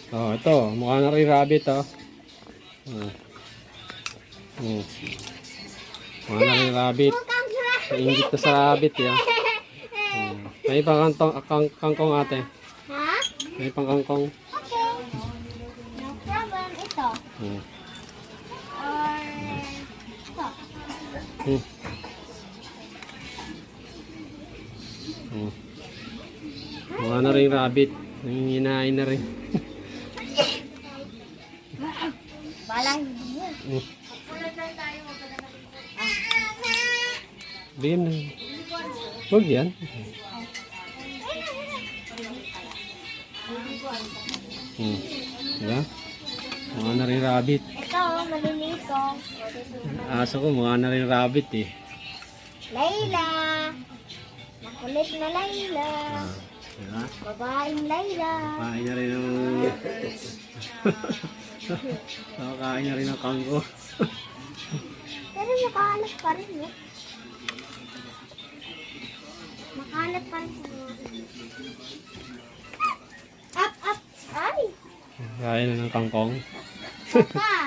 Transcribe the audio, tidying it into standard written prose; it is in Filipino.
Oh, ito. Mukha na rin rabbit, oh. Oh. Oh. Mukha na rin rabbit. Nainggit na sa rabbit, yan. Oh. May pang kangkong ate. Ha? May pang kangkong. Okay. No problem. Ito. Oh. Or ito. Hmm. Oh. Mukha na rin rabbit. Nanginginain na rin. Bala hindi yun. Oh. Bigyan na. Huwag yan. Hmm. Diba? Mukha na rin rabbit. Ito, maliliit ko. Aso ko mukha na rin rabbit eh. Layla. Makulit na Layla. Ah, diba? Babaeng Layla. Kain na rin ng... Kain na rin ng kangko. Pero makalat pa rin, no? Makalat pa rin. Up, up. Ay. Kain na ng kangkong. Papa.